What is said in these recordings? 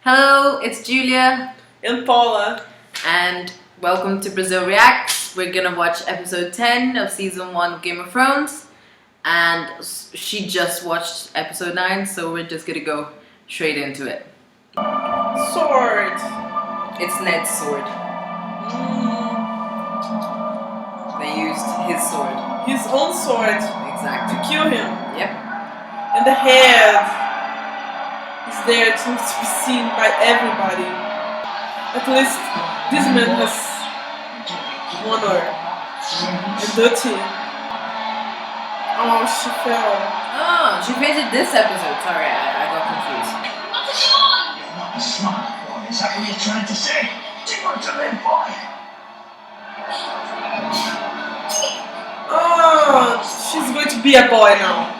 Hello, it's Julia and Paula, and welcome to Brazil Reacts. We're gonna watch episode 10 of season 1 of Game of Thrones, and she just watched episode 9, so we're just gonna go straight into it. Sword. It's Ned's sword. They used his sword. His own sword. Exactly. To kill him. Yep. And the head is there to be seen by everybody. At least this man has honor and duty. Oh, she fell. Oh, she fainted this episode. Sorry, I got confused. You're not a smart boy, is that what you're trying to say? Do you want to live, boy? Oh, she's going to be a boy now.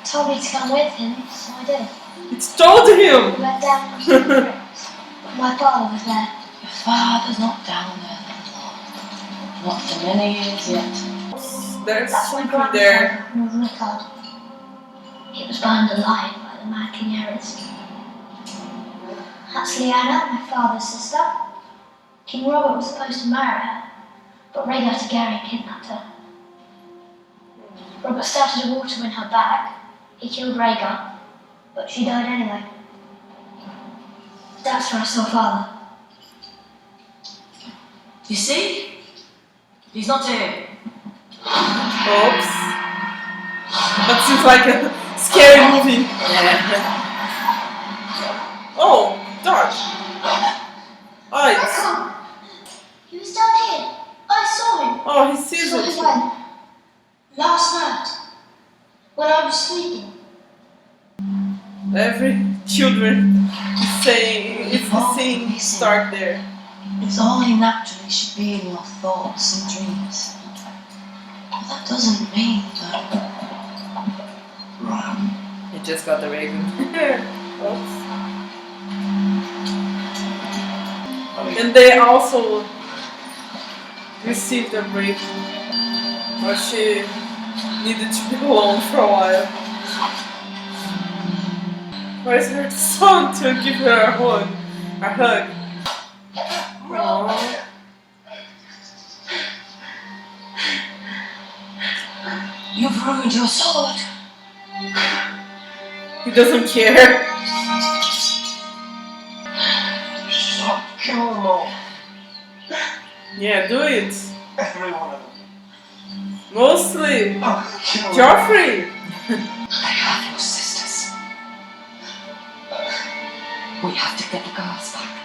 Told me to come with him, so I did. It's told We him. went down to the bricks. My father was there. Your father's not down there anymore. Not for many years yet. There's That's my something there. grandfather, Lord Rickard. He was burned alive by the Mad King Ares. That's Lyanna, my father's sister. King Robert was supposed to marry her, but Rhaegar Targaryen kidnapped her. Robert started a war to win her back. He killed Rhaegar, but she died anyway. That's where I saw father. You see? He's not here. Oops. That seems like a scary movie. Yeah. Oh, dark. Eyes. He was down here. I saw him. Oh, he sees Saw him it. when? Last night. When I was sleeping. Every children is saying it's the same start there. It's only naturally should be in your thoughts and dreams. But that doesn't mean that. Run. He just got the raven. Oops. And they also received a break, but she needed to be alone for a while. Where's her son to give her a hug? Aww. You've ruined your sword. He doesn't care. Stop, kill them all. Yeah, do it. Every one of them. Mostly Oh, kill them. Joffrey. I have your sisters. We have to get the girls back.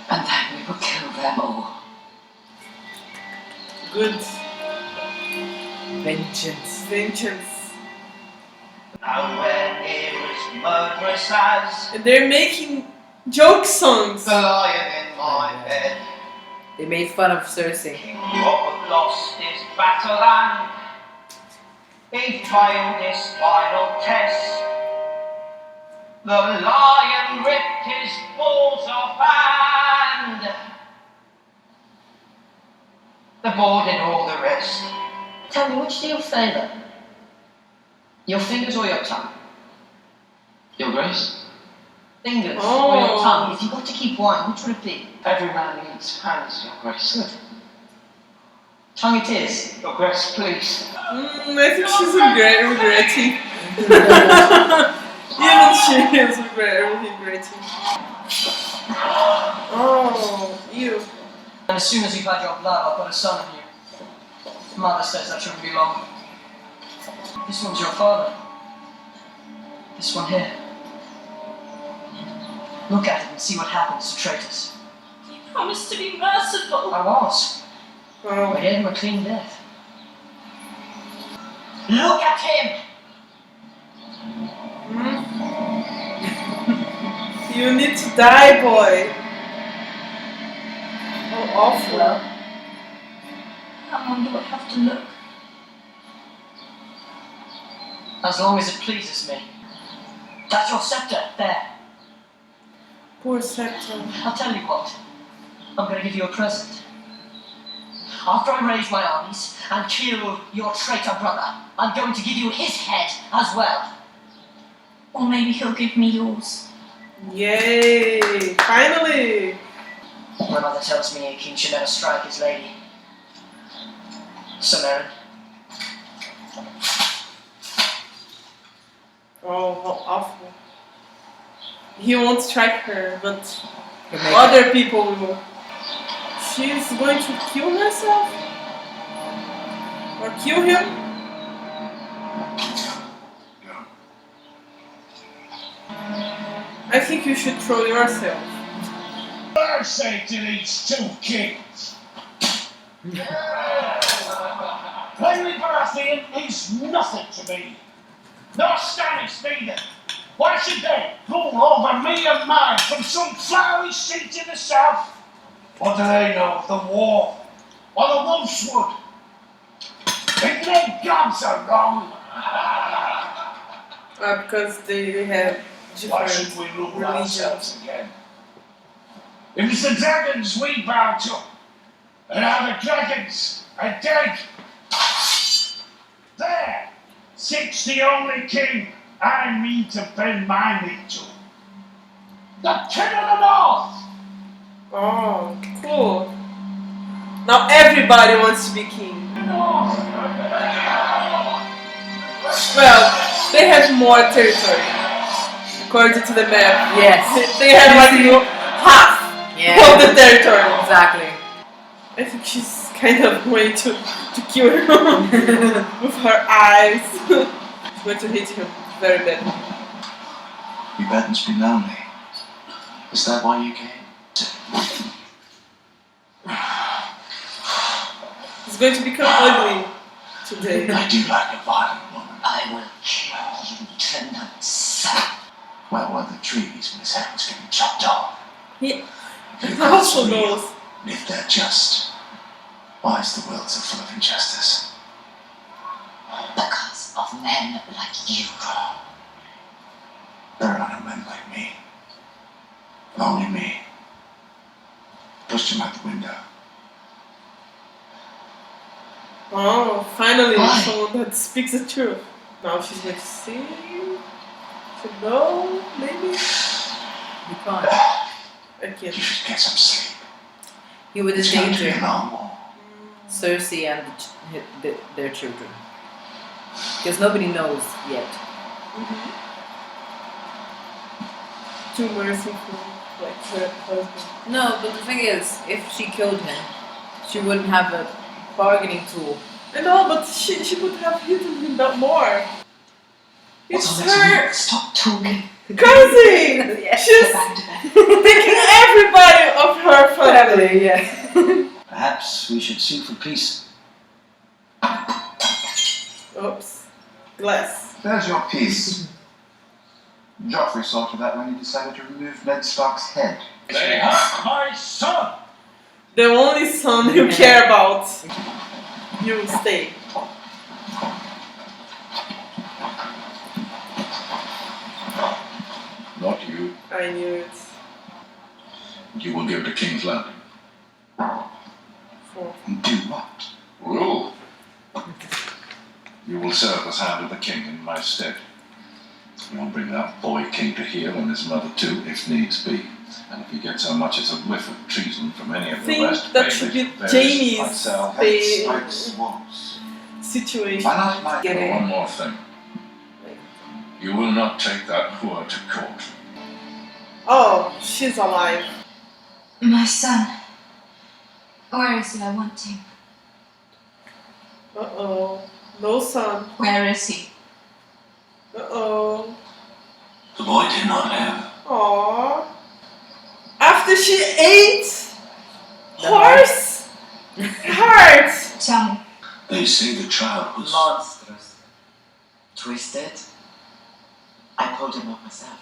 And then we will kill them all. Good. Vengeance. Vengeance. Nowhere near as murderous as And they're making joke songs. the lion in my bed. They made fun of Cersei. King Robert lost his battle and he failed his final test. The lion ripped his balls off and the boar did all the rest. Tell me, which do you favour? Your fingers or your tongue? Your Grace? Fingers Oh. or your tongue? If you've got to keep one, which would it be? Every man needs hands, Your Grace. Good. Tongue it is. Your Grace, please. I think she's regretting. Even she is regretting. Oh, you. And as soon as you've had your blood, I'll put a son in you. Mother says that shouldn't be long. This one's your father. This one here. Look at it and see what happens to traitors. You promised to be merciful. I was. I Oh. gave him a clean death. Look at him! You need to die, boy. Oh, awful. How long do I have to look? As long as it pleases me. That's your scepter, there. Poor Septum. I'll tell you what. I'm going to give you a present. After I raise my armies and kill your traitor brother, I'm going to give you his head as well. Or maybe he'll give me yours. Yay! Finally! My mother tells me a king should never strike his lady. So, Merrin, Oh, how awful. He won't strike her, but You make other people will. She's going to kill herself? Or kill him? I think you should throw yourself. I say to these two kings. Plainly Baratheon is nothing to me. Nor Stannis neither. Why should they rule over me and mine from some flowery seat in the south? What do they know of the war? Or the wolfswood? If their gods are wrong, Because they have why should different we rule religions. ourselves again? It is the dragons we bow to, and now the dragons are dead. There sits the only king I mean to bend my knee to. The King of the North! Oh, cool. Now everybody wants to be king. Well, they have more territory. According to the map. Yes. They have like half of the territory. Exactly. I think she's kind of going to kill him with her eyes. She's going to hit him very badly. You must be lonely. Is that why you came? He's going to become ugly today. I do like a violent woman. I will kill you tonight, son. Well, one of the trees when his head was getting chopped off. He also knows. If they're just, why is the world so full of injustice? Because of men like you. There are no men like me. Only me. Pushed him out the window. Oh, finally Why? someone that speaks the truth. Now she's going to see. To know, maybe? You can't. I You can't. should get some sleep. He would It's going to be a endanger long war. Cersei and their children. Because nobody knows yet. Too merciful, like her husband. No, but the thing is, if she killed him, she wouldn't have a bargaining tool. I know, but she could have hidden him that more. It's her Stop talking. cousin! She's Go back to bed. taking everybody of her family. Yeah. Perhaps we should sue for peace. Oops. Glass. There's your peace. Joffrey saw to that when he decided to remove Ned Stark's head. They have my son! The only son you care about. You stay. Not you. I knew it. You will give the King's Landing. For Do what? Rule. You will serve as hand of the King in my stead. You will bring that boy King to heel and his mother too, if needs be. And if he gets so much as a whiff of treason from any of the think rest, that should be Jamie's Myself, heads, spikes, walls. situation. Why not my Get it. One more thing. You will not take that whore to court. Oh, she's alive. My son. Where is he? I want him. Uh-oh. No son. Where is he? Uh-oh. The boy did not live. Aww. After she ate horse heart. Tell me. They say the child was... Monstrous. Twisted. I pulled him up myself.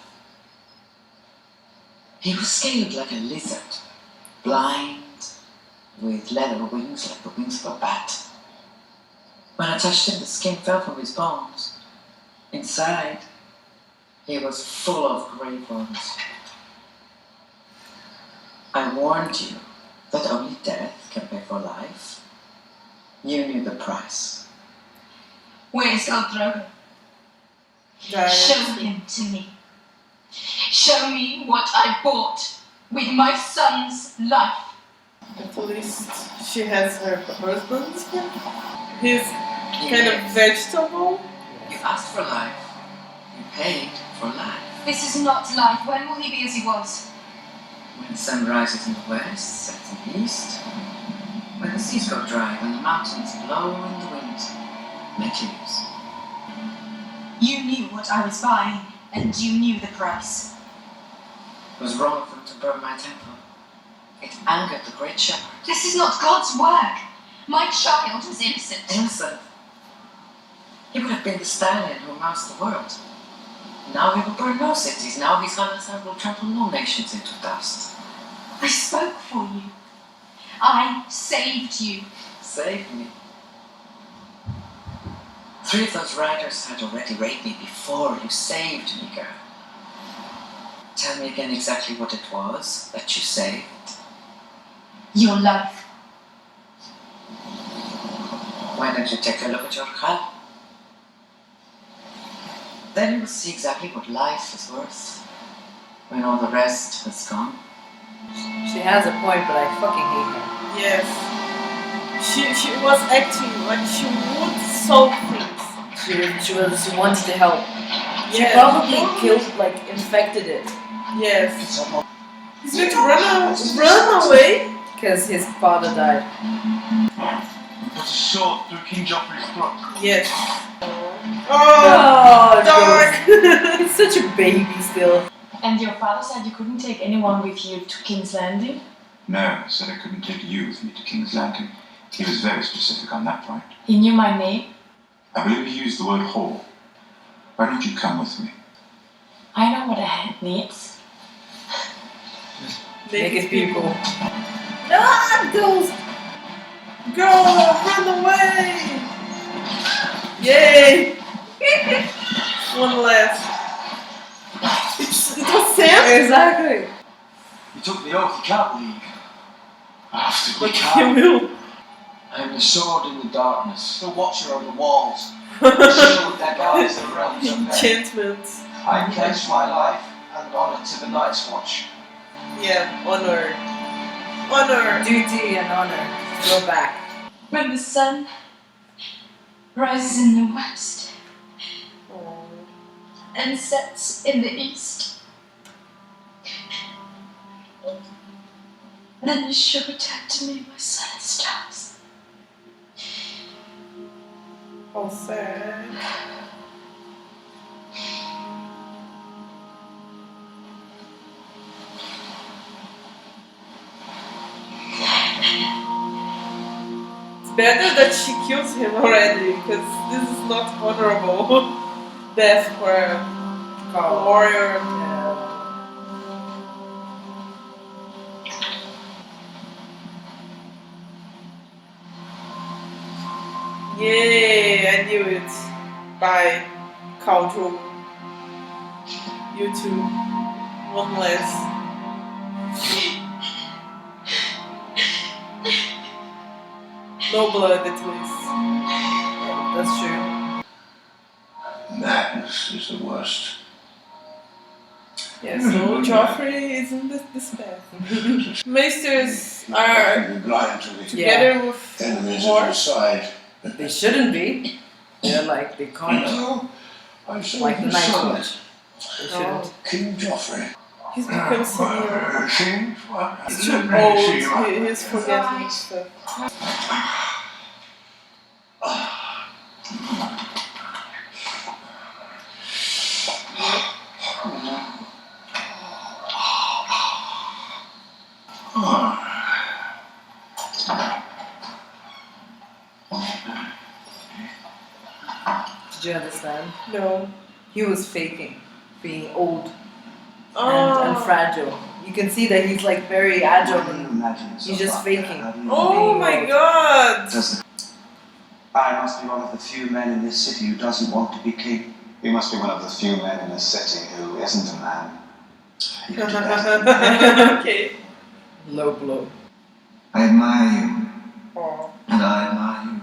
He was scaled like a lizard. Blind. With leather wings like the wings of a bat. When I touched him, the skin fell from his bones. Inside, he was full of grave wounds. I warned you that only death can pay for life. You knew the price. Where is Khal Drogo? Show him to me. Show me what I bought with my son's life. At least she has her husband. He's kind of vegetable. You asked for life. You paid for life. This is not life. When will he be as he was? When the sun rises in the west, sets in the east. When the seas go dry, when the mountains blow in the wind, make leaves. You knew what I was buying, and you knew the price. It was wrong of them to burn my temple. It angered the great shepherd. This is not God's work. My child was innocent. Innocent. He would have been the stallion who amassed the world. Now he will burn no cities. Now his homicide will trample no nations into dust. I spoke for you. I saved you. Save me. 3 of those riders had already raped me before you saved me, girl. Tell me again exactly what it was that you saved. Your life. Why don't you take a look at your khal? Then you will see exactly what life is worth when all the rest has gone. She has a point, but I fucking hate her. Yes. She was acting like she would solve things. She wanted to help. She Yes. probably killed, like, infected it. Yes. He's going to run away. Because his father died. Put a sword through King Joffrey's throat. Yes. Oh, Oh, dark. He's such a baby still. And your father said you couldn't take anyone with you to King's Landing? No, he said I couldn't take you with me to King's Landing. He was very specific on that point. He knew my name? I believe he used the word whore. Why don't you come with me? I know what a hand needs. Naked people. Ah, ghost! Go, run away. Yay. One less. It was Sam? Exactly. You took the oath, you can't leave. After we But he come. will. I am the sword in the darkness, the watcher on the walls, the shield that guards the realms of men. Enchantments. I pledge my life and honor to the Night's Watch. Yeah, honor. Honor. Duty and honor. Go back. When the sun rises in the west and sets in the east, then you should return to me, my sun and stars. Oh, sad. It's better that she kills him already, because this is not honorable death for a warrior. Yay, I knew it. Bye, Caldro. You too. One less. No blood, at least. Yeah, that's true. Madness is the worst. Yeah, so Joffrey is in this path. Maesters are Be blind to the together with enemies at war. your side. They shouldn't be. They're like, they can't. I saw Like the your Night son, Watch. They shouldn't. King Joffrey. He's become senior. King? What? He's too old. He's forgetting stuff. Did you understand? No. He was faking being old and fragile. You can see that he's like very agile and he's just faking. Oh being my old. god! I must be one of the few men in this city who doesn't want to be king. You must be one of the few men in this city who isn't a man. Okay. Low blow. I admire you, Oh. and I admire you.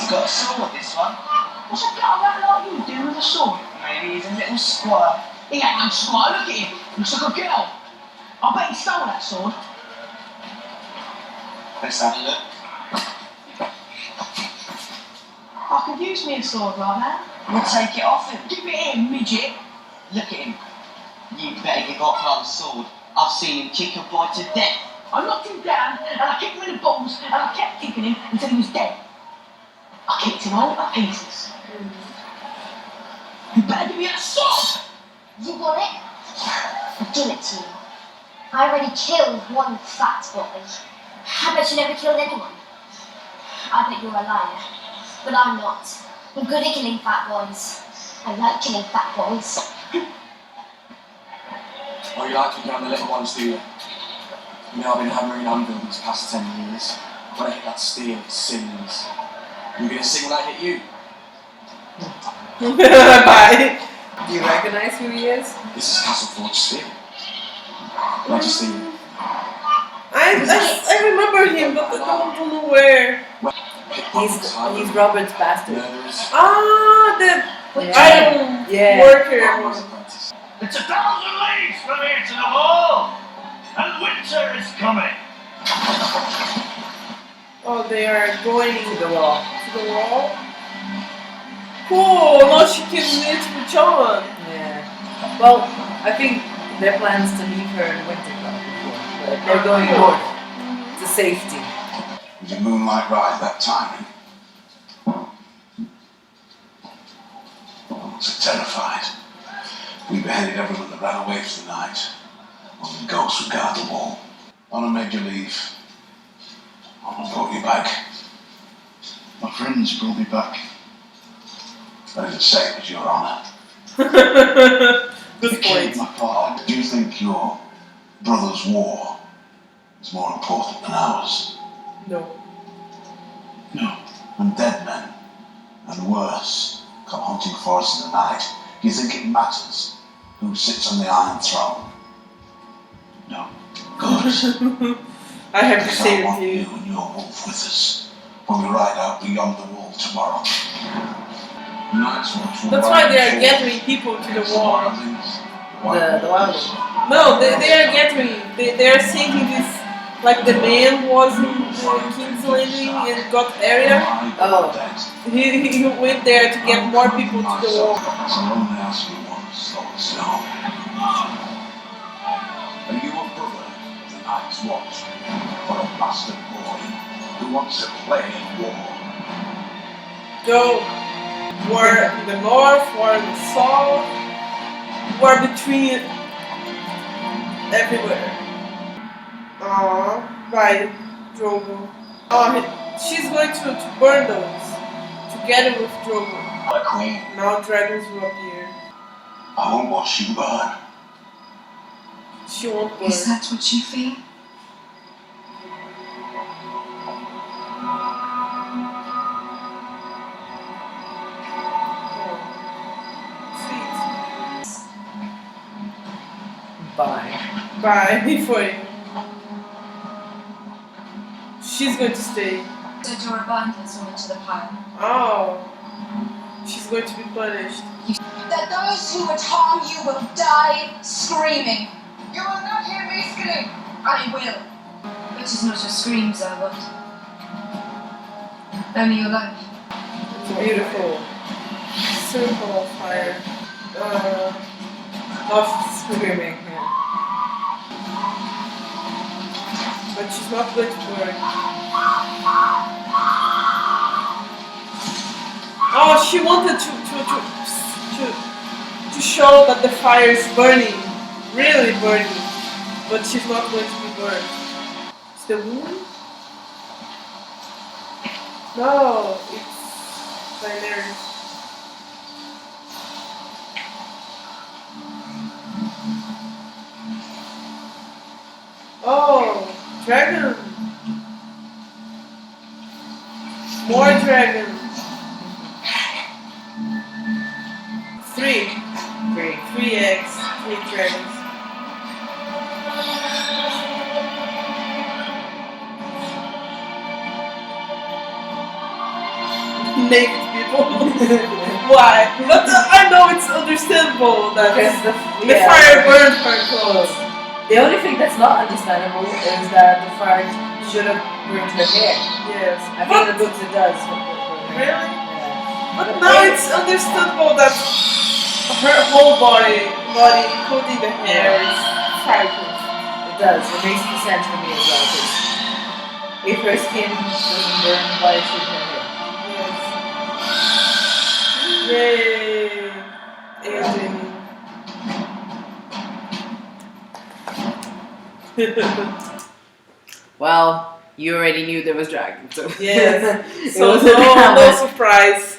He's got a sword, this one. What's a guy that like you do with a sword? Maybe he's a little squire. He ain't no squire, look at him. Looks like a girl. I bet he stole that sword. Let's have a look. I could use me a sword like that. We'll take it off him. Give it here, midget. Look at him. You better give up on the sword. I've seen him kick a boy to death. I knocked him down and I kicked him in the balls and I kept kicking him until he was dead. I kicked him all to pieces. You better give me that sword! You want it? I'll give it to you. I already killed one fat boy. I bet you never killed anyone. I bet you're a liar. But I'm not. I'm good at killing fat boys. I like killing fat boys. Oh, you like kicking on the little ones, do you? You know, I've been hammering anvil these past 10 years. When I hit that steel, it sings. You gonna sing when I hit you? Bye. Do you recognize who he is? This is Castleford Steel. Majesty. I remember him, but I don't know where. He's Robert's bastard. Ah, the iron worker. It's 1,000 leagues from here to the wall, and winter is coming. Oh, they are going To the wall. to the wall. Cool. Now she can meet with John. Yeah. Well, I think their plans to leave her in winter before, but they're going north to safety. Did you moonlight ride that time? I was terrified. We beheaded everyone that ran away for the night. Only ghosts would guard the wall. Honor made you leave. Honor brought you back. My friends brought me back. I didn't say it was your honor. Good point. My father. Do you think your brother's war is more important than ours? No. No. When dead men, and worse, come hunting for us in the night, do you think it matters who sits on the Iron Throne? No. Good. I have the Because I same want view. you and your wolf with us when we ride out beyond the wall tomorrow. Night's Watch will That's ride why they are forward gathering people to the against wall. The wild one. No, they are gathering. They are thinking this, like the man was in King's Landing and got area. Oh. He went there to get more people to the wall. So only ask you once, Lord Snow. Are you a brother of the Night's Watch, or a bastard boy who wants to play war? Go. War in the north, war in the south, war between everywhere. Right, Drogo. She's going to burn those together with Drogo. My queen, Now dragons will appear. I won't watch you burn. She won't burn. Is that what you feel? Bye. Bye for you. She's going to stay. Said your abundance went to the pile. Oh. She's going to be punished. That those who would harm you will die screaming. You will not hear me scream. I will. But it's not your screams I want. Only your life. It's beautiful. Circle of fire. Of screaming. But she's not going to burn. Oh, she wanted to show that the fire is burning, really burning, but she's not going to be burned. It's the moon? No, it's Daenerys. Oh, dragon! More dragons! 3 eggs, 3 dragons. naked people. Why? But I know it's understandable that Because the fire burned her clothes. The only thing that's not understandable is that the fire should have burned her hair. Yes. I think in the books it does. Really? Yeah. But now it's understandable that her whole body including the hair, is fireproof. It does. It makes sense for me as well. 'Cause if her skin doesn't burn, why should her hair? Yay! Ending. Well, you already knew there was dragons. So Yes. It So wasn't that no much. surprise.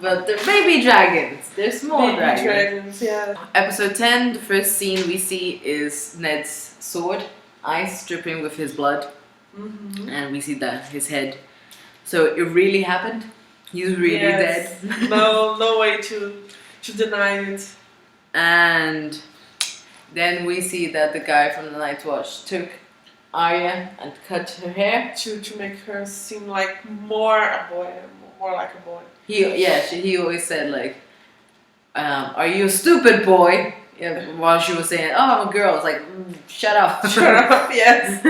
But they're baby dragons. They're small Baby dragons. dragons, yeah. Episode 10, the first scene we see is Ned's sword, ice dripping with his blood. Mm-hmm. And we see that his head. So it really happened. He's really Yes. dead. No way to deny it. And then we see that the guy from the Night Watch took Arya and cut her hair. To make her seem like more a boy, more like a boy. He always said like, "Are you a stupid boy?" Yeah, while she was saying, "Oh, I'm a girl." It's like, shut up. Shut up, yes.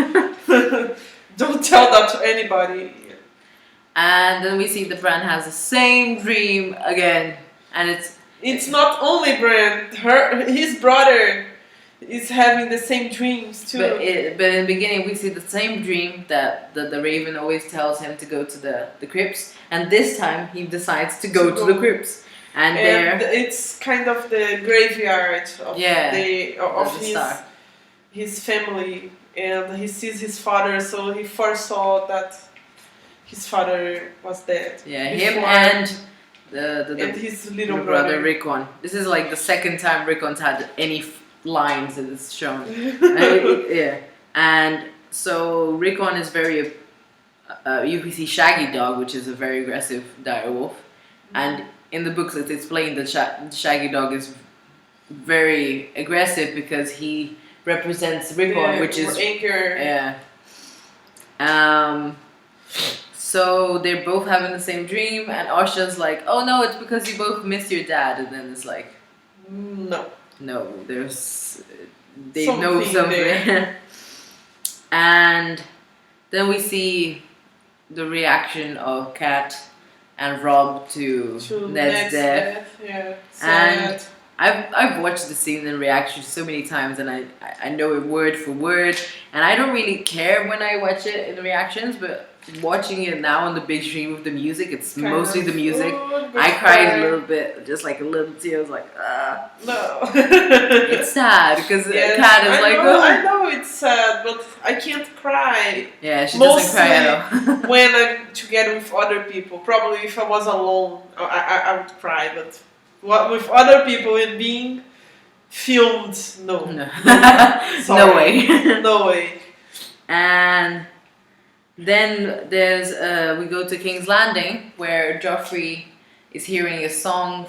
Don't tell that to anybody. And then we see that Bran has the same dream again, and it's not only Bran. His brother is having the same dreams too. But in the beginning, we see the same dream that the Raven always tells him to go to the crypts, and this time he decides to go to the crypts, and there it's kind of the graveyard of the his family, and he sees his father, so he foresaw that his father was dead. Yeah, him and the his little brother Rickon. This is like the second time Rickon's had any lines that it's shown. Yeah, and so Rickon is very. You can see Shaggy Dog, which is a very aggressive direwolf, and in the books it's explained that Shaggy Dog is very aggressive because he represents Rickon, which is anger. Yeah. So they're both having the same dream, and Asha's like, "Oh no, it's because you both miss your dad," and then it's like, no, they know something. And then we see the reaction of Kat and Rob to Ned's death. Yeah, and I've watched the scene in reaction so many times, and I know it word for word, and I don't really care when I watch it in the reactions, but watching it now on the big screen with the music, it's mostly the music. I cried a little bit, just like a little tear. I was like, no. It's sad because Kat is like, I know it's sad, but I can't cry. Yeah, she doesn't cry at all. When I'm together with other people. Probably if I was alone, I would cry, but with other people and being filmed, no. No way. No way. And then there's we go to King's Landing, where Joffrey is hearing a song.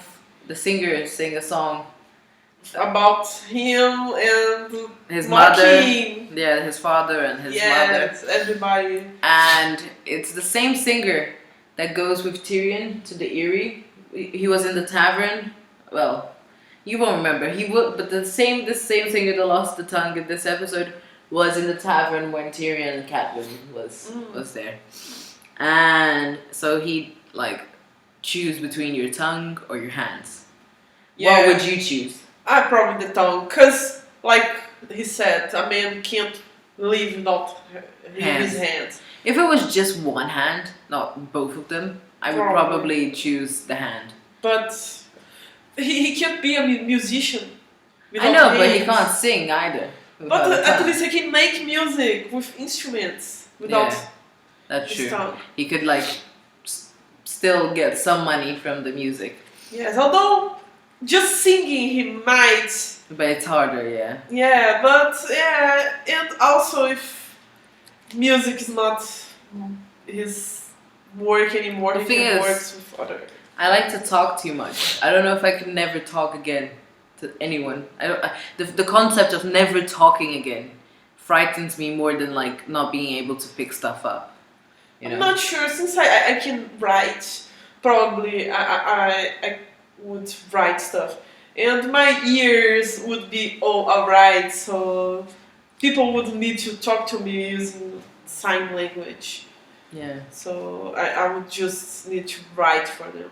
The singer sing a song about him and his mother. King. Yeah, his father and his mother. Yes, everybody. And it's the same singer that goes with Tyrion to the Eyrie. He was in the tavern. Well, you won't remember. He would, but the same singer that lost the tongue in this episode was in the tavern when Tyrion and Catelyn was there. And so he like choose between your tongue or your hands. Yeah. What would you choose? I probably the tongue, cause like he said, a man can't live without his hands. If it was just one hand, not both of them, I would probably choose the hand. But he can't be a musician. I know, but he can't sing either. But at least he can make music with instruments without. Yeah, that's true. Tongue. He could like still get some money from the music. Yes, although just singing he might. But it's harder, yeah. Yeah, but yeah, and also if music is not his work anymore, he can work with other. I like to talk too much. I don't know if I could never talk again to anyone. The concept of never talking again frightens me more than like not being able to pick stuff up. You know? I'm not sure, since I can write probably I would write stuff. And my ears would be alright, so people would need to talk to me using sign language. Yeah. So I would just need to write for them.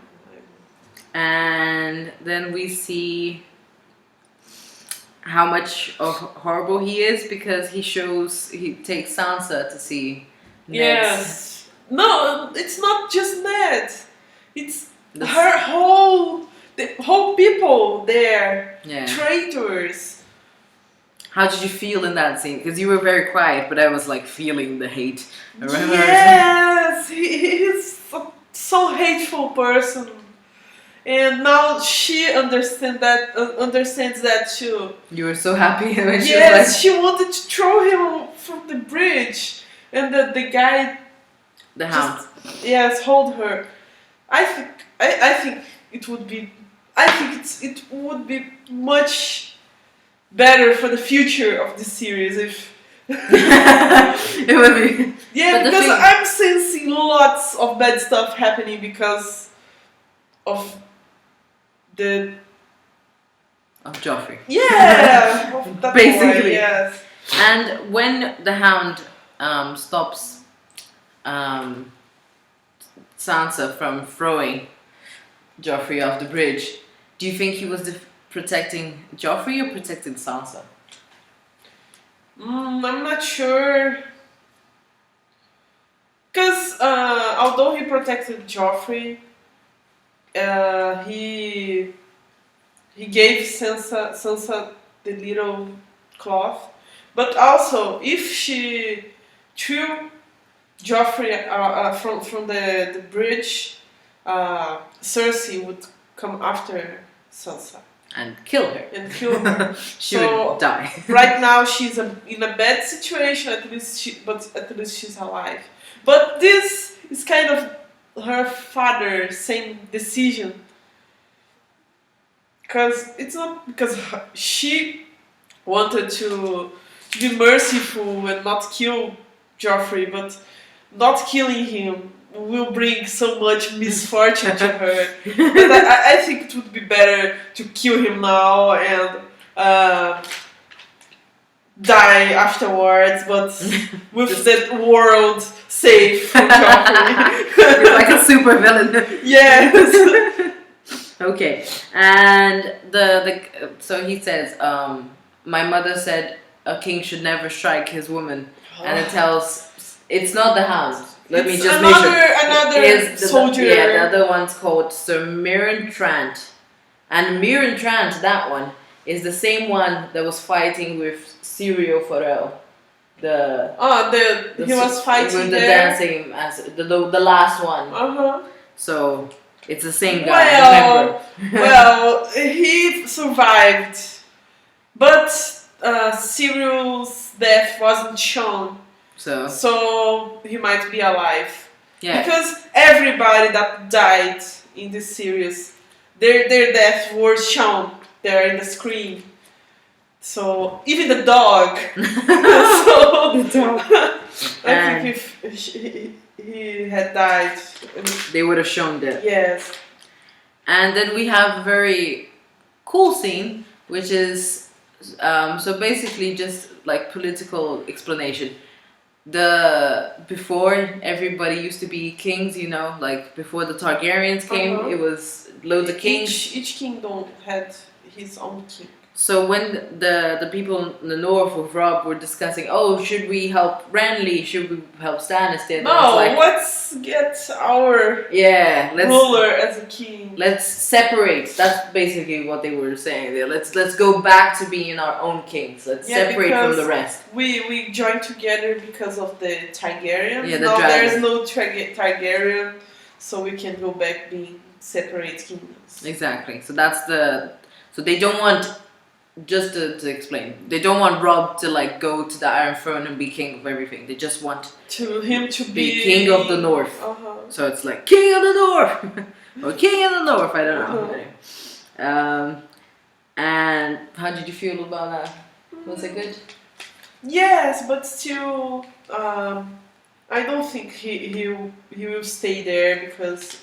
And then we see how much of horrible he is because he takes Sansa to see Ned's. Yes. No, it's not just Ned. It's The whole people there. Yeah. Traitors. How did you feel in that scene? Because you were very quiet, but I was like feeling the hate. Around Yes, he's a so hateful person. And now she understands that too. You were so happy when she was Yes, she wanted to throw him from the bridge, and the guy, the Hound. Yes, hold her. I think it would be. I think it would be much better for the future of the series if. It would be. Yeah, because I'm sensing lots of bad stuff happening because of Joffrey. Yeah, of that basically. boy, yes. And when the Hound stops Sansa from throwing Joffrey off the bridge, do you think he was protecting Joffrey or protecting Sansa? I'm not sure. Because although he protected Joffrey, he gave Sansa the little cloth. But also, if she threw Joffrey from the bridge, Cersei would come after Sansa. And kill her. She would die. Right now she's in a bad situation, at least she's alive. But this is kind of her father's same decision. Because it's not because she wanted to be merciful and not kill Joffrey, but not killing him will bring so much misfortune to her. And I think it would be better to kill him now and die afterwards, but with that world safe for Joffrey. He's like a super villain. Yes. Okay, and so he says, my mother said a king should never strike his woman, and it tells it's not the Hound. Let me just make sure. Another soldier. Yeah, the other one's called Sir Mirren Trant, and Mirren Trant, that one is the same one that was fighting with Syrio Forel. He was fighting with the there. dancing as the last one. So it's the same guy. Well, he survived, but Syrio's death wasn't shown. So he might be alive. Yeah. Because everybody that died in this series, their death was shown there in the screen. So even the dog. I think if he had died, they would have shown that. Yes. And then we have a very cool scene, which is so basically just like political explanation. Before everybody used to be kings, like before the Targaryens came, it was loads of kings. Each kingdom had his own king. So when the people in the north with Rob were discussing, should we help Renly? Should we help Stannis? No, let's get our ruler as a king. Let's separate. That's basically what they were saying there. Let's go back to being our own kings. Let's separate from the rest. We joined together because of the Targaryens. Yeah, now there's no Targaryen, so we can go back being separate kingdoms. Exactly. So so they don't want. Just to explain, they don't want Rob to go to the Iron Throne and be king of everything. They just want him to be king of the North. So it's like king of the North or king of the North. I don't know. And how did you feel about that? Was it good? Yes, but still, I don't think he will stay there because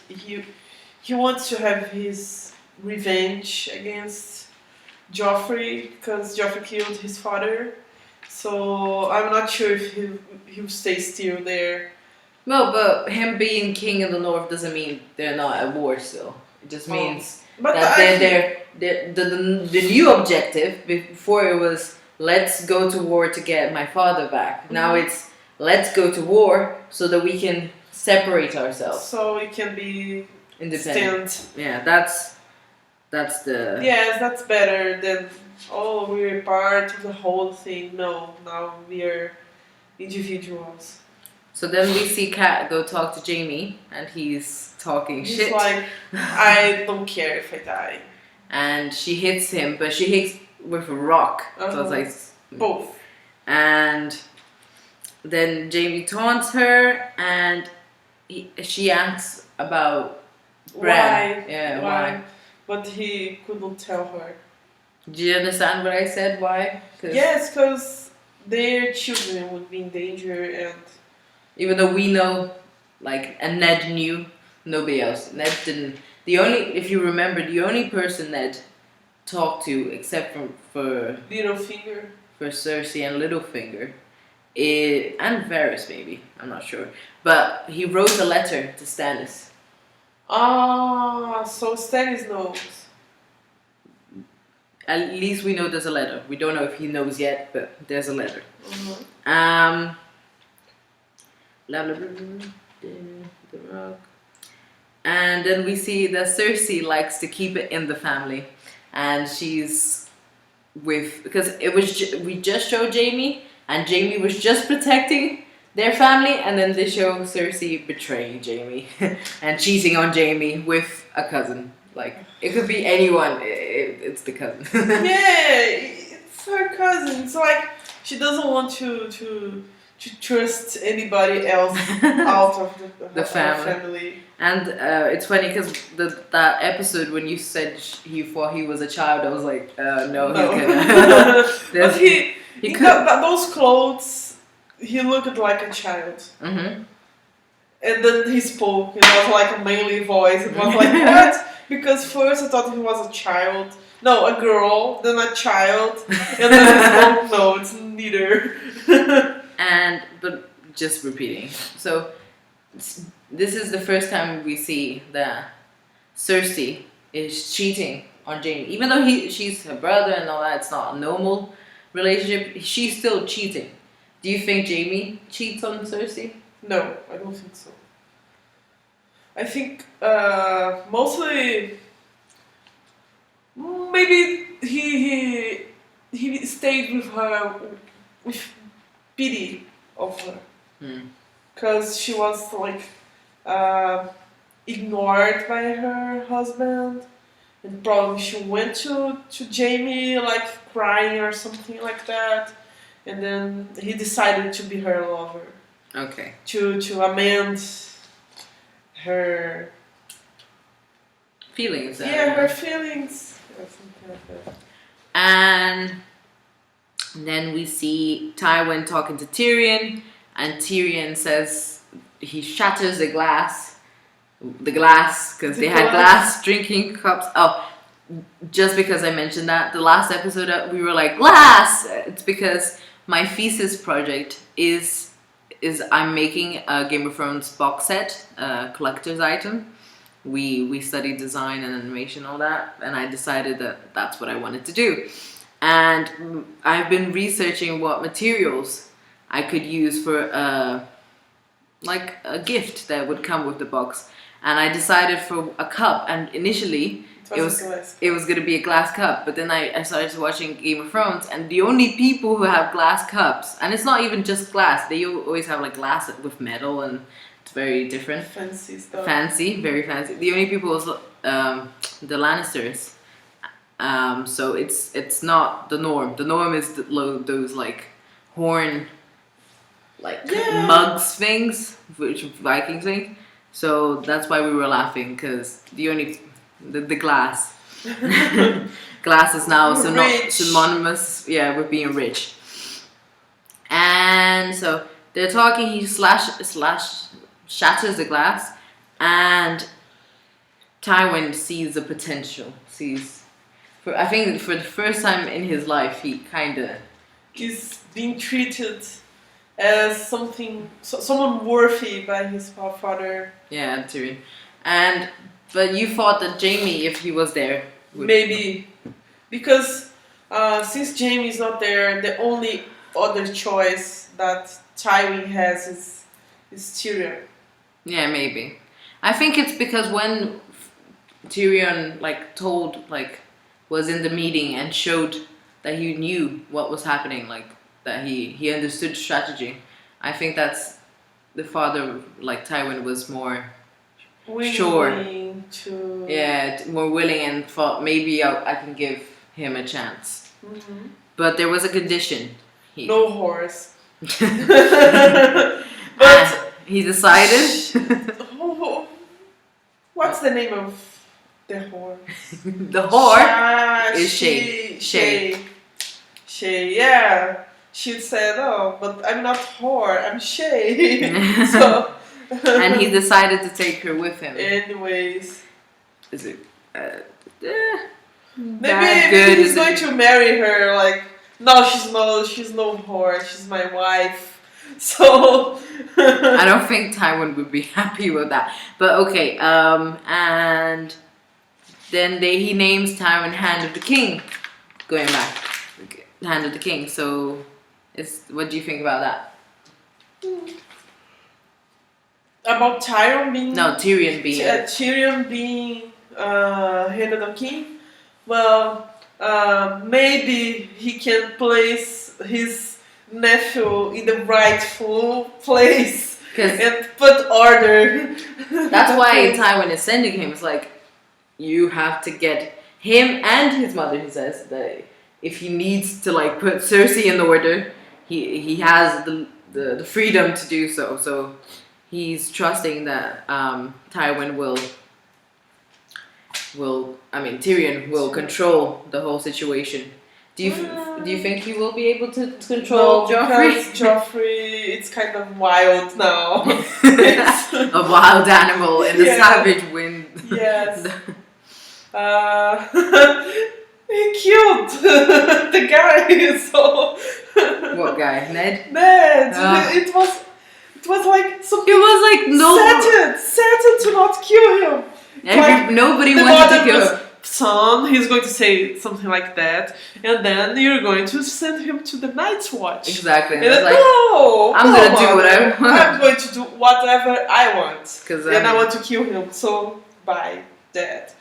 he wants to have his revenge against Joffrey because Joffrey killed his father. So I'm not sure if he'll stay still there. No, but him being king in the north doesn't mean they're not at war still. It just means that the new objective before it was let's go to war to get my father back. Now it's let's go to war so that we can separate ourselves. So we can be independent. Yeah, that's the. Yes, that's better than we're part of the whole thing. No, now we are individuals. So then we see Kat go talk to Jamie, and he's talking shit. He's like, I don't care if I die. And she hits him, but she hits with a rock. So it's like both. And then Jamie taunts her, and she asks about Bran. Why? Yeah, why? But he couldn't tell her. Do you understand what I said? Why? Yes, because their children would be in danger, and even though we know, like, and Ned knew, nobody else. Ned didn't. If you remember, the only person Ned talked to, except for Littlefinger, for Cersei and Littlefinger, and Varys maybe, I'm not sure, but he wrote a letter to Stannis. So Stannis knows. At least we know there's a letter. We don't know if he knows yet, but there's a letter. The rock. And then we see that Cersei likes to keep it in the family, and she's because we just showed Jamie, and Jamie was just protecting their family, and then they show Cersei betraying Jamie and cheating on Jamie with a cousin. Like, it could be anyone. It's the cousin. Yeah, it's her cousin. It's like she doesn't want to trust anybody else out of the family. And it's funny because that episode when you said he thought he was a child, I was like, no. But he got those clothes. He looked like a child. Mm-hmm. And then he spoke. It was like a manly voice. It was like, what? Because first I thought he was a child. No, a girl, then a child. And then he spoke, no, it's neither. But just repeating. So this is the first time we see that Cersei is cheating on Jaime. Even though she's her brother and all that, it's not a normal relationship, she's still cheating. Do you think Jaime cheats on Cersei? No, I don't think so. I think mostly maybe he stayed with her with pity of her, because she was like ignored by her husband, and probably she went to Jaime like crying or something like that, and then he decided to be her lover. Okay. To amend her feelings. Yeah, her feelings. Or something like that. And then we see Tywin talking to Tyrion, and Tyrion says he shatters the glass, because they had glass drinking cups. Oh, just because I mentioned that, the last episode we were like, glass! It's because my thesis project is I'm making a Game of Thrones box set, collector's item. We studied design and animation, all that, and I decided that that's what I wanted to do. And I've been researching what materials I could use for like a gift that would come with the box. And I decided for a cup, and initially it was going to be a glass cup, but then I started watching Game of Thrones, and the only people who have glass cups, and it's not even just glass, they always have like glass with metal, and it's very different. Fancy stuff. Fancy, very fancy. The only people was the Lannisters. So it's not the norm. The norm is those like horn, like mugs things, which Viking things. So that's why we were laughing, because the glass glass is now synonymous with being rich. And so they're talking, he shatters the glass, and Tywin sees the potential. I think for the first time in his life, he kind of He's being treated as someone worthy by his father. Yeah, Tyrion. But you thought that Jaime, if he was there, would... Maybe because since Jaime is not there, the only other choice that Tywin has is Tyrion. Yeah, maybe. I think it's because when Tyrion was in the meeting and showed that he knew what was happening, that he understood strategy. I think that's the father, Tywin, was more sure. To... Yeah, more willing, and thought maybe I can give him a chance. Mm-hmm. But there was a condition. No horse. But he decided. What's the name of the whore? The whore is Shay. Shay, yeah. She said, "Oh, but I'm not whore. I'm Shay." So. And he decided to take her with him. Anyways. Is it? Maybe he's going to marry her. No, she's no whore. She's my wife. So. I don't think Tywin would be happy with that. But okay. And then he names Tywin Hand of the King. Going back, Hand of the King. So, what do you think about that? About Tyrion being... No, Tyrion being... Tyrion being Hand of the King. Well, maybe he can place his nephew in the rightful place and put order. That's why Tywin is sending him. It's you have to get him and his mother, he says, that if he needs to put Cersei in order, he has the freedom to do so. So he's trusting that Tyrion will control the whole situation. Do you think he will be able to control Joffrey? Because Joffrey, it's kind of wild now. A wild animal in the savage wind. Yes. He killed the guy. So. What guy? Ned. Ned. It was something. It was Saturn to not kill him. Nobody wanted to kill him. Son, he's going to say something like that, and then you're going to send him to the Night's Watch. Exactly. And no, I'm going to do whatever I want. I'm going to do whatever I want. And I want to kill him, so bye, Dad.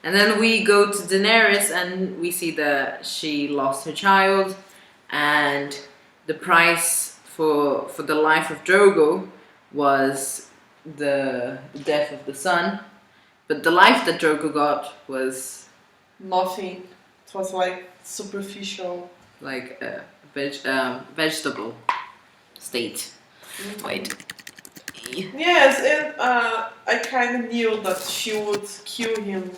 And then we go to Daenerys, and we see that she lost her child, and the price for the life of Drogo was the death of the son. But the life that Drogo got was... nothing. It was superficial. A vegetable state. Mm-hmm. Wait. Yes, and I kind of knew that she would kill him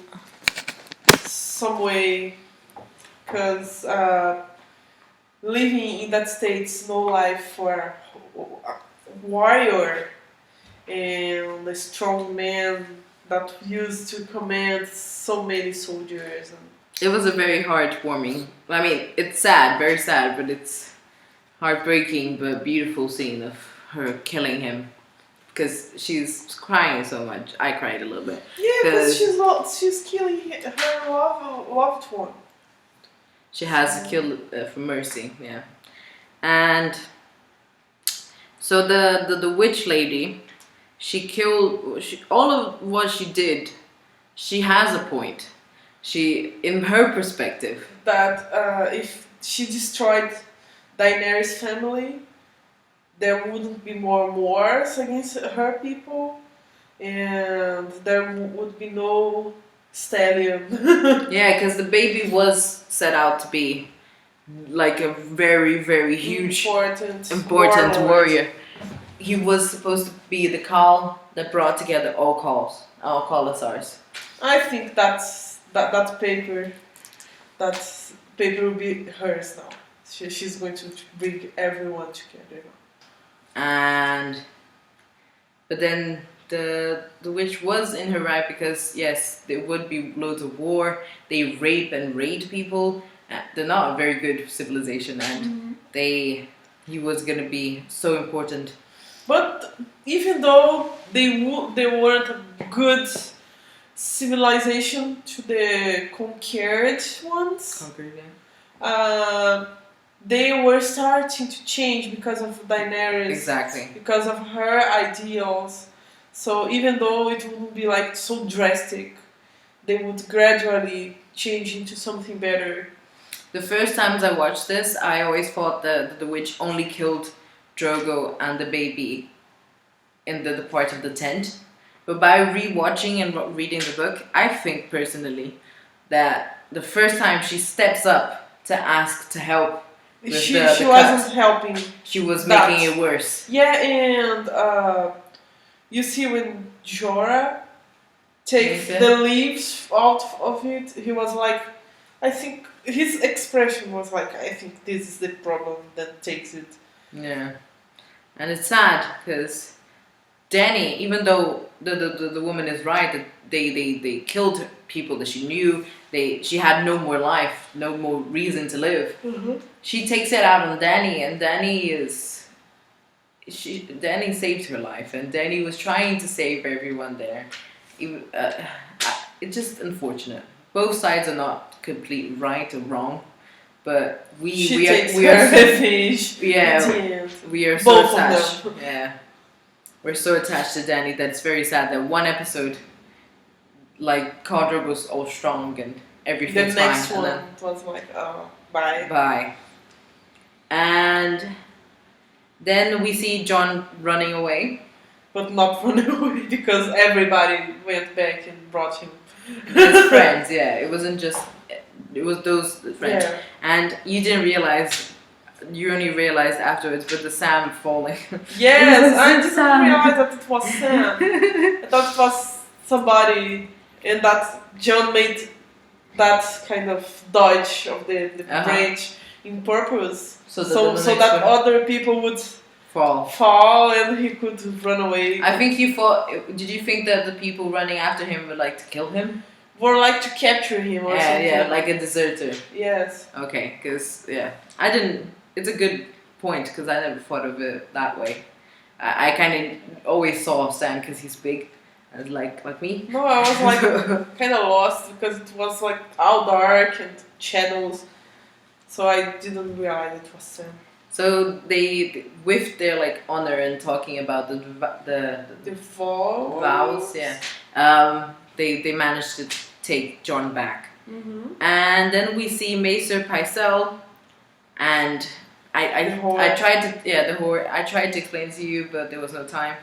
some way. Because living in that state is no life for a warrior and a strong man that used to command so many soldiers. It was a very heartwarming. I mean, it's sad, very sad, but it's heartbreaking but beautiful scene of her killing him because she's crying so much. I cried a little bit. Yeah, because she's killing her loved one. She has to kill for mercy, yeah. And so the witch lady. All of what she did, she has a point. In her perspective. That if she destroyed Daenerys' family, there wouldn't be more wars against her people, and there would be no stallion. Yeah, because the baby was set out to be a very, very huge, important warrior. He was supposed to be the Khal that brought together all Khalasars. I think that paper will be hers now. She's going to bring everyone together now. But then the witch was in her right, because yes, there would be loads of war. They rape and raid people. They're not a very good civilization, and he was gonna be so important. But even though they weren't a good civilization to the conquered ones, they were starting to change because of Daenerys. Exactly. Because of her ideals. So even though it wouldn't be like so drastic, they would gradually change into something better. The first times I watched this, I always thought that the witch only killed Drogo and the baby in the part of the tent. But by rewatching and reading the book, I think personally that the first time she steps up to ask to help with she the wasn't helping. She was making it worse. Yeah, and you see when Jorah takes the leaves out of it, he was like, I think his expression was like, I think this is the problem, that takes it. Yeah. And it's sad because Dany, even though the woman is right that they killed people that she knew, she had no more life, no more reason to live. She takes it out on Dany, and Dany saved her life, and Dany was trying to save everyone there. It's just unfortunate. Both sides are not completely right or wrong, but we are so attached. Yeah. We're so attached to Dany that it's very sad that one episode, like, Khadra was all strong and everything's fine. The next one was like, oh, bye. Bye. And then we see Jon running away. But not running away because everybody went back and brought him. His friends, yeah. It wasn't just... It was those friends. Yeah. And you didn't realize... You only realized afterwards with the Sam falling. Yes, I didn't realize that it was Sam. I thought it was somebody, and that Jon made that kind of dodge of the bridge in purpose, so that other people would fall and he could run away. I think you thought. Did you think that the people running after him would like to kill him? Or like to capture him or something? Yeah, like a deserter. Yes. Okay, because I didn't. It's a good point because I never thought of it that way. I kind of always saw Sam because he's big, and like me. No, I was like kind of lost because it was like all dark and shadows, so I didn't realize it was Sam. So they with their like honor and talking about the vows, they managed to take Jon back, and then we see Maester Pycelle, and I tried to the whore. I tried to explain to you, but there was no time.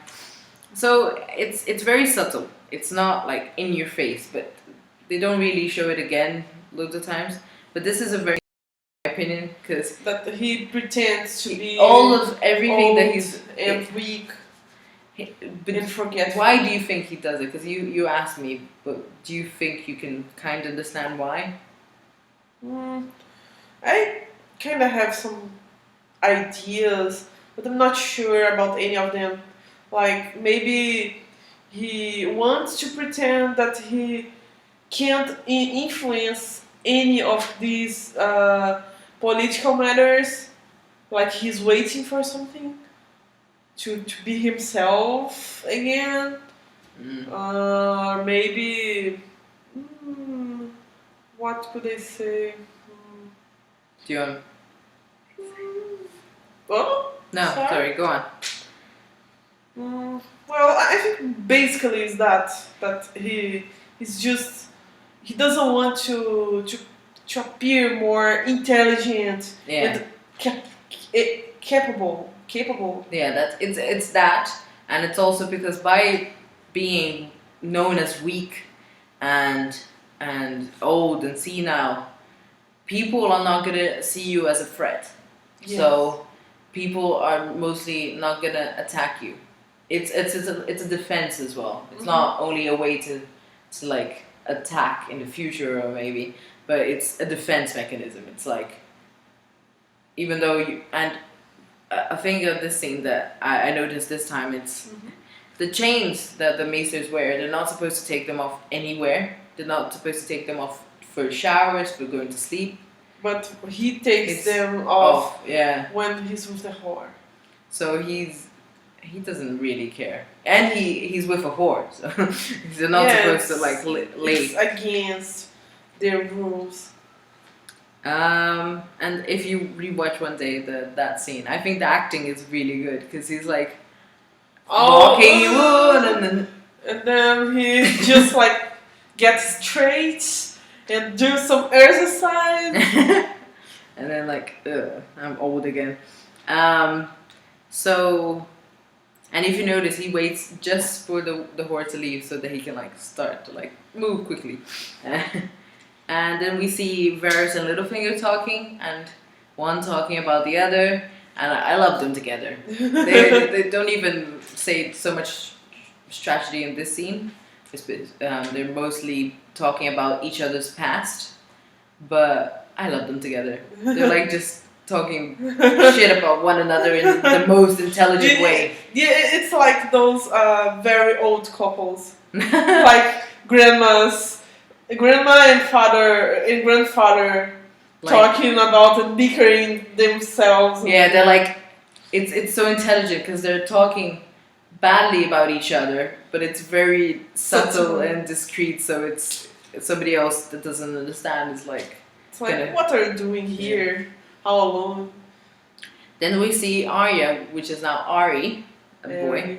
So it's very subtle. It's not like in your face, but they don't really show it again loads of times. But this is a very opinion because that he pretends to be all of everything old that he's and weak. And forget. Why do you think he does it? Because you asked me, but do you think you can kind of understand why? I kind of have some ideas, but I'm not sure about any of them. Like maybe he wants to pretend that he can't influence any of these political matters. Like he's waiting for something to be himself again. Or maybe what could I say? Do you want? Oh? No, sorry, go on. Well, I think basically is that he's just he doesn't want to appear more intelligent and capable. Yeah, it's that, and it's also because by being known as weak and old and senile, people are not gonna see you as a threat. Yes. So people are mostly not gonna attack you. It's a defense as well. It's not only a way to like attack in the future or maybe, but it's a defense mechanism. It's like even though I think of this thing that I noticed this time. It's the chains that the maesters wear, they're not supposed to take them off anywhere. They're not supposed to take them off for showers, for going to sleep. But he takes It's them off yeah. when he's with the whore. So he doesn't really care, and he's with a whore, so they're not supposed to like lay. It's against their rules. And if you rewatch one day that scene, I think the acting is really good because he's like walking you on, and then he just like gets straight and do some exercise. And then like, I'm old again. So, and if you notice, he waits just for the whore to leave so that he can like start to like move quickly. And then we see Varys and Littlefinger talking, and one talking about the other, and I love them together. They don't even say so much strategy in this scene. They're mostly talking about each other's past, but I love them together. They're like just talking shit about one another in the most intelligent way. Yeah, it's like those very old couples, like grandma and father and grandfather Like, talking about and bickering themselves. Yeah, they're like, it's so intelligent because they're talking badly about each other, but it's very subtle and discreet. So it's somebody else that doesn't understand is like, it's like, what are you doing here? How alone? Then we see Arya, which is now Ari, a boy,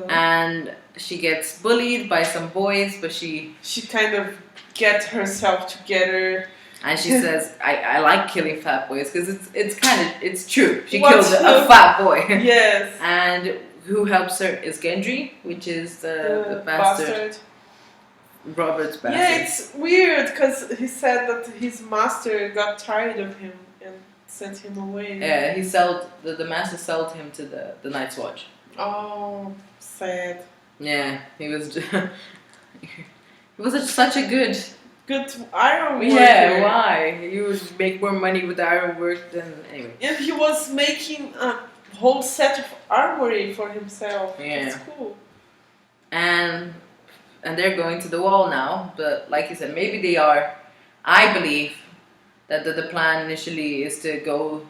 and she gets bullied by some boys, but she kind of gets herself together. And she says, I like killing fat boys because it's true. She kills a fat boy. Yes. And who helps her is Gendry, which is the bastard. Robert's bastard. Yeah, it's weird because he said that his master got tired of him and sent him away. Yeah, the master sold him to the Night's Watch. Oh, sad. Yeah, he was such a good iron worker. Yeah, why? You would make more money with iron work than anyway. And he was making a whole set of armory for himself. Yeah. That's cool. And they're going to the wall now, but like you said, maybe they are. I believe that the plan initially is to go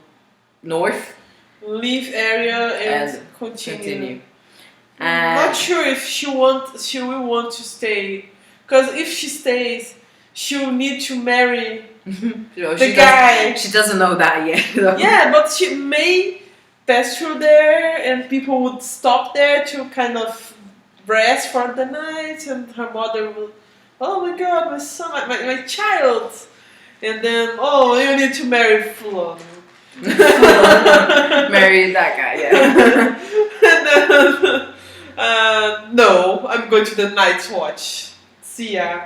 north, leave area and continue. Not sure if she will want to stay, because if she stays, she'll need to marry the guy. She doesn't know that yet. Though. Yeah, but she may pass through there, and people would stop there to kind of rest for the night, and her mother will, oh my God, my son, my child, and then you need to marry Fulon. Marry that guy, yeah. And then, no, I'm going to the Night's Watch. See ya.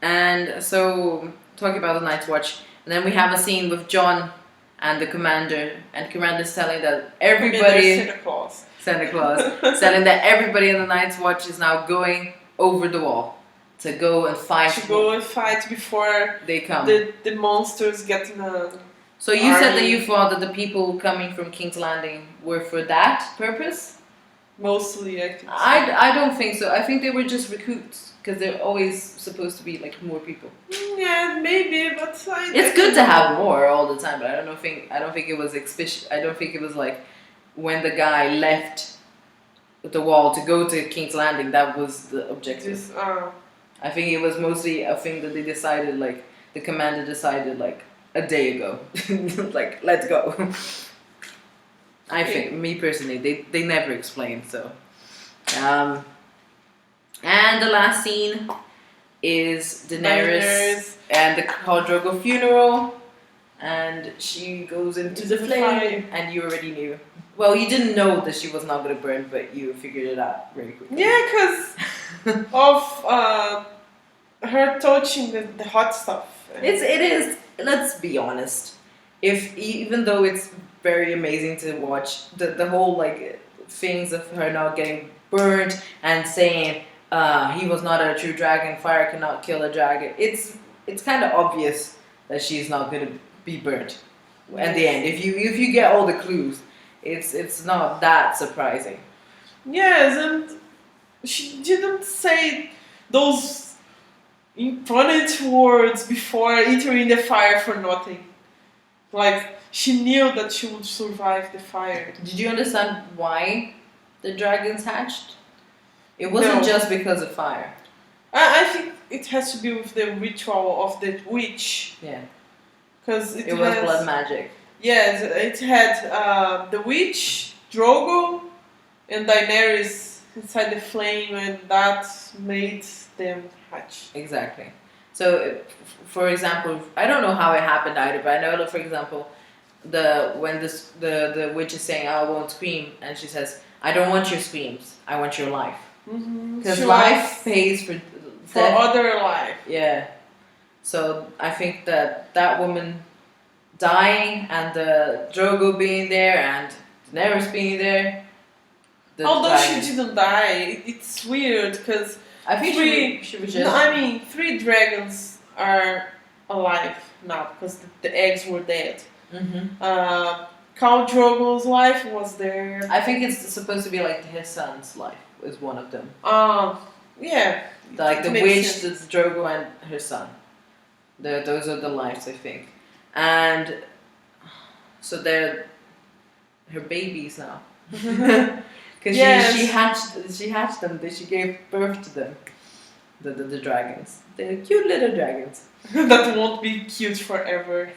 And so, talking about the Night's Watch, and then we have a scene with Jon and the commander, and commander's telling that everybody... Santa Claus. Telling that everybody in the Night's Watch is now going over the wall to go and fight. To go and fight before they come. The monsters get in a... So you said that you thought that the people coming from King's Landing were for that purpose? Mostly, I think so. I don't think so. I think they were just recruits because they're always supposed to be like more people. Yeah, maybe, but it's good to have more all the time. But I don't think it was I don't think it was like when the guy left the wall to go to King's Landing. That was the objective. I think it was mostly a thing that they decided. Like the commander decided like a day ago, like let's go. I think, me personally, they never explained, so. And the last scene is Daenerys and the Khal Drogo funeral, and she goes into the flame, and you already knew. Well, you didn't know that she was not going to burn, but you figured it out very quickly. Yeah, because of her touching the hot stuff. It is, let's be honest, even though it's very amazing to watch the whole like things of her not getting burned and saying he was not a true dragon, fire cannot kill a dragon. It's kind of obvious that she's not going to be burnt at the end. If you get all the clues, it's not that surprising. Yes, and she didn't say those imponent words before entering the fire for nothing. Like, she knew that she would survive the fire. Did you understand why the dragons hatched? It wasn't No. just because of fire. I think it has to be with the ritual of the witch. Yeah. Because It was blood magic. Yes, it had the witch, Drogo, and Daenerys inside the flame, and that made them hatch. Exactly. So, for example, I don't know how it happened either, but I know that, for example, when the witch is saying, "I won't scream," and she says, "I don't want your screams. I want your life." Because life pays for other life. Yeah. So I think that woman dying and the Drogo being there and Daenerys being there. Although she didn't die, it's weird because I think she was just. No, I mean, 3 dragons are alive now because the eggs were dead. Khal Drogo's life was there. I think it's supposed to be like his son's life is one of them. Yeah. Like the witch, the Drogo, and her son. Those are the lives, I think. And so they're her babies now. Because she hatched them. She gave birth to them. The dragons. They're cute little dragons. That won't be cute forever.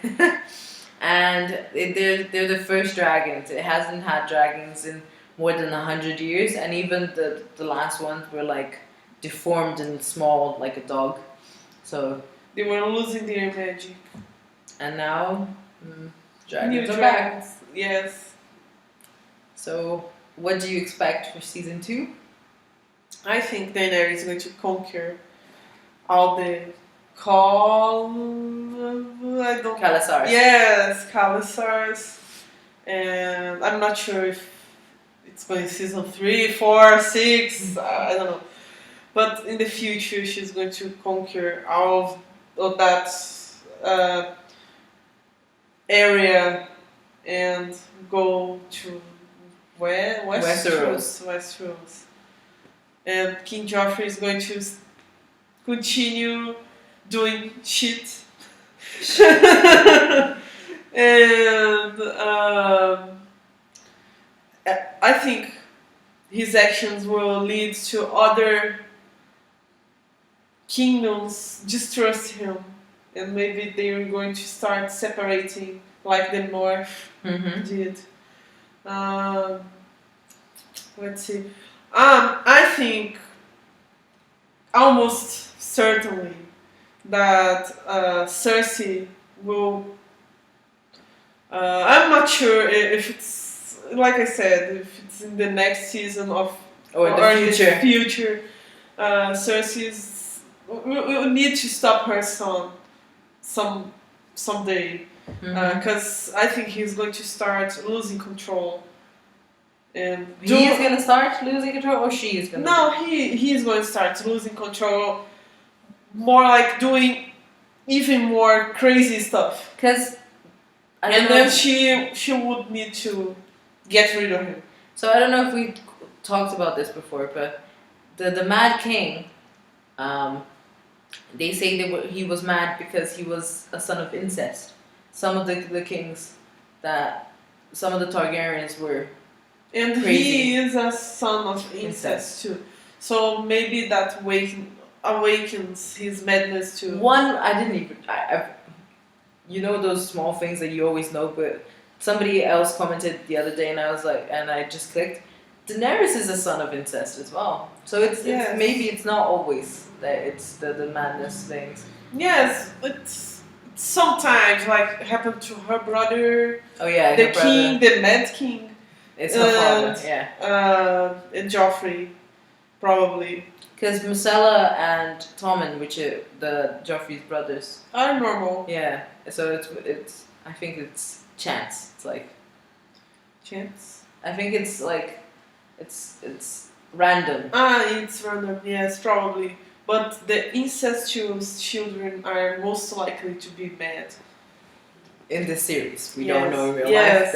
And they're the first dragons. It hasn't had dragons in more than 100 years, and even the last ones were like deformed and small, like a dog. So they were losing their magic. And now dragons New are dragons. back. Yes. So what do you expect for season 2? I think Daenerys is going to conquer all the Khalasars. Yes, Khalasars. And I'm not sure if it's going to season 3, 4, 6, I don't know. But in the future, she's going to conquer all of that area and go to where? Westeros. And King Joffrey is going to continue doing shit. And I think his actions will lead to other kingdoms distrust him, and maybe they're going to start separating like the North did. Let's see. I think almost certainly that Cersei will. I'm not sure if it's, like I said, if it's in the next season or the future. Cersei's we need to stop her son someday, because I think he's going to start losing control. And he is going to start losing control, or she is going to? No, he's going to start losing control. More like doing even more crazy stuff. Because, and then she would need to get rid of him. So I don't know if we talked about this before, but the Mad King, they say he was mad because he was a son of incest. Some of the kings some of the Targaryens were. And crazy. He is a son of incest too. So maybe that awakens his madness too. You know those small things that you always know, but somebody else commented the other day, and I was like, and I just clicked. Daenerys is a son of incest as well. So it's maybe it's not always that it's the madness things. Yes, it's sometimes like happened to her brother. Oh yeah, the king, the Mad King. It's her father, yeah. And Joffrey, probably. Because Myrcella and Tommen, which are the Joffrey's brothers, are normal. Yeah, so it's. I think it's chance. It's like chance. I think it's like it's random. It's random. Yes, probably. But the incestuous children are most likely to be mad. In this series, we don't know in real life.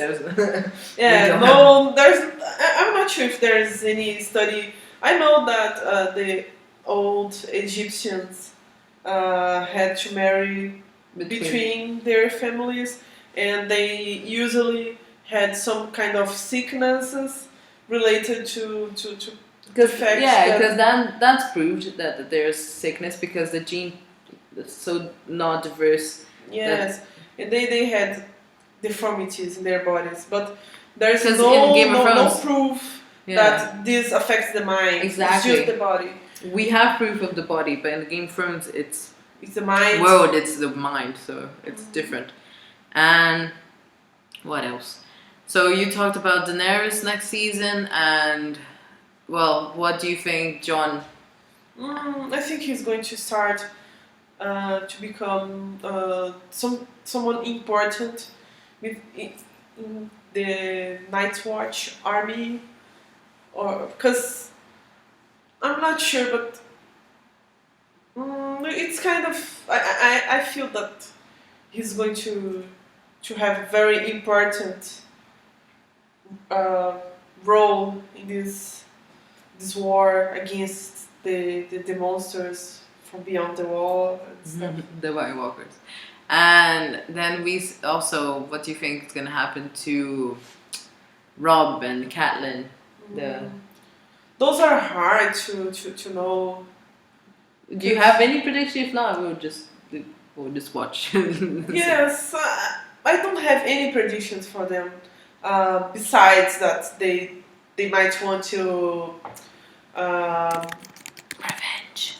I'm not sure if there's any study I know that the old Egyptians had to marry between their families, and they usually had some kind of sicknesses related to the fact because that's proved that there's sickness because the gene is so not diverse. Yes, and they had deformities in their bodies, but there's in no Game of Thrones, proof that this affects the mind. Exactly. It's just the body. We have proof of the body, but in Game of Thrones, it's the mind. World, it's the mind, so it's different. And what else? So you talked about Daenerys next season, and well, what do you think, Jon? I think he's going to start to become someone important in the Night Watch army, or because I'm not sure, but it's kind of I feel that he's going to have a very important role in this war against the monsters from beyond the wall and stuff. The White Walkers. And then we also, what do you think is going to happen to Robb and Catelyn? Those are hard to know. Do you have any prediction? If not, we'll just watch. Yes, I don't have any predictions for them. Besides that, they might want to revenge.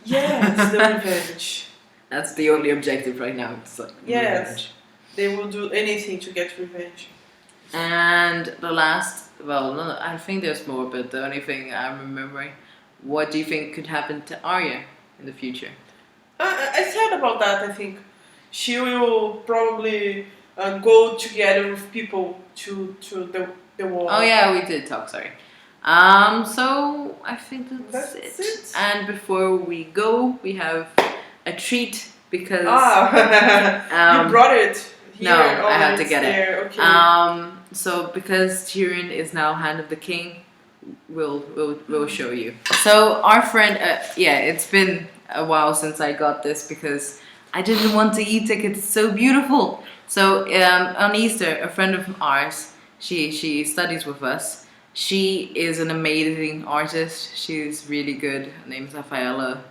Yes, the revenge. That's the only objective right now. It's like revenge. They will do anything to get revenge. And the last, well, no, I think there's more, but the only thing I'm remembering, what do you think could happen to Arya in the future? I said about that. I think she will probably go together with people to the wall. Oh yeah, we did talk. Sorry. So I think that's it. And before we go, we have a treat because you brought it here. No, I had to get there. it. Okay. So because Tyrion is now Hand of the King, we'll show you. So our friend, it's been a while since I got this because I didn't want to e-ticket. It's so beautiful. So on Easter, a friend of ours, she studies with us. She is an amazing artist. She's really good. Her name's Rafaela.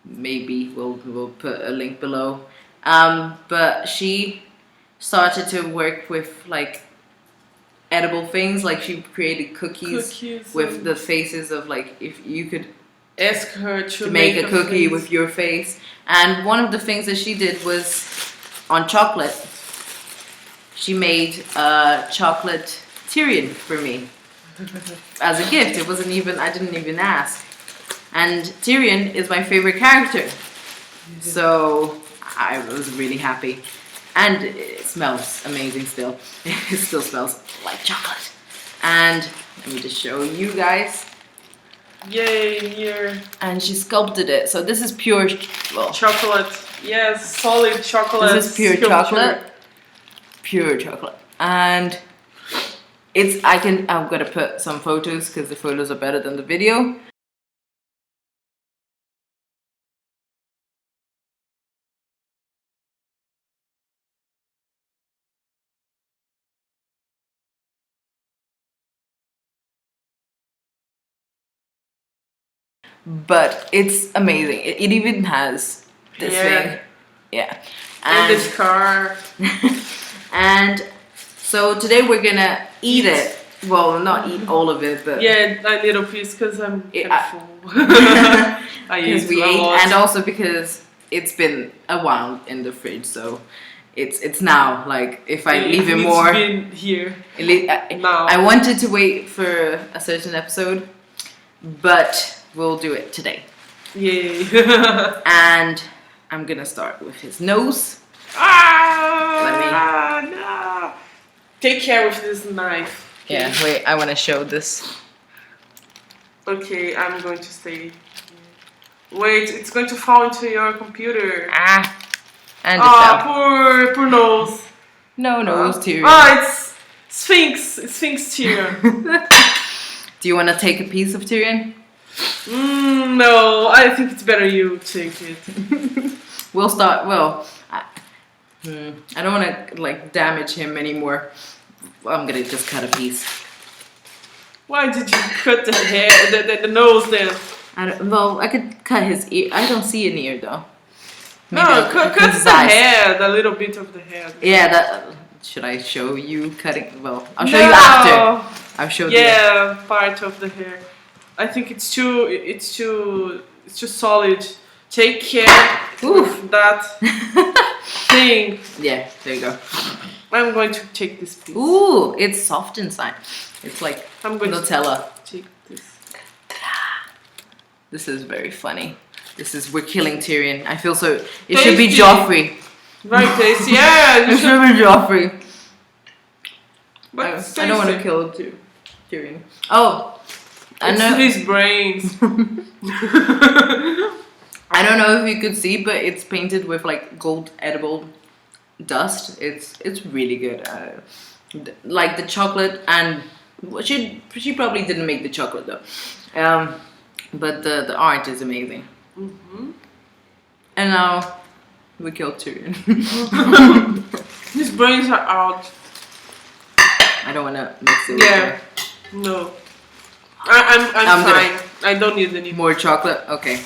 Maybe we'll put a link below. But she started to work with like edible things. Like she created cookies with the faces of like if you could ask her to make a cookie with your face. And one of the things that she did was on chocolate. She made a chocolate Tyrion for me as a gift. It wasn't even, I didn't even ask. And Tyrion is my favorite character. So I was really happy. And it smells amazing still. It still smells like chocolate. And let me just show you guys. Yay, here. And she sculpted it. So this is pure chocolate. Yes, solid chocolate. This is pure chocolate. Pure chocolate. And I'm gonna put some photos because the photos are better than the video. But it's amazing. It even has this thing. Yeah. And this car. And so today we're gonna eat it. Well, not eat all of it, but yeah, a little piece because I'm kind of full. Because we ate, and also because it's been a while in the fridge, so it's now like if I leave it more. Been here. Now. I wanted to wait for a certain episode, but we'll do it today. Yay! And I'm gonna start with his nose. No. Take care with this knife. Okay? Yeah, wait, I want to show this. Okay, I'm going to stay. Wait, it's going to fall into your computer. And poor nose. No nose, Tyrion. It's Sphinx Tyrion. Do you want to take a piece of Tyrion? No, I think it's better you take it. We'll start. Well, I don't want to like damage him anymore. I'm gonna just cut a piece. Why did you cut the hair, the nose then? Well, I could cut his ear. I don't see an ear though. Maybe No, I'll cut his the eyes. hair, the little bit of the hair. Yeah, that. Should I show you cutting? Well, I'll show you after. I'll show you. Yeah, part of the hair. I think it's too solid. Take care of that thing. Yeah, there you go. I'm going to take this piece. Ooh, it's soft inside. It's like I'm going Nutella. to take this. This is very funny. We're killing Tyrion. I feel so. It should be Tasty. Joffrey. Very tasty. Yeah, It should be Joffrey. But I don't want to kill Tyrion. Oh, I know. It's his brains. I don't know if you could see, but it's painted with like gold edible dust. It's really good. Like the chocolate, and she probably didn't make the chocolate though. But the art is amazing. And now we killed Tyrion. His brains are out. I don't want to mix it with Yeah. No. I'm fine. I don't need any more chocolate. Okay.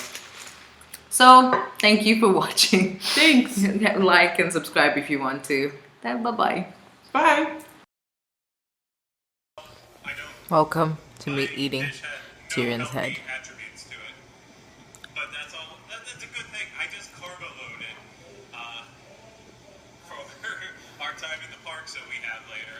So thank you for watching. Thanks. Like and subscribe if you want to. Then bye. Bye. Welcome to me eating Tyrion's head. Attributes to it. But that's all. That's a good thing. I just carbo loaded for our time in the park, so we have later.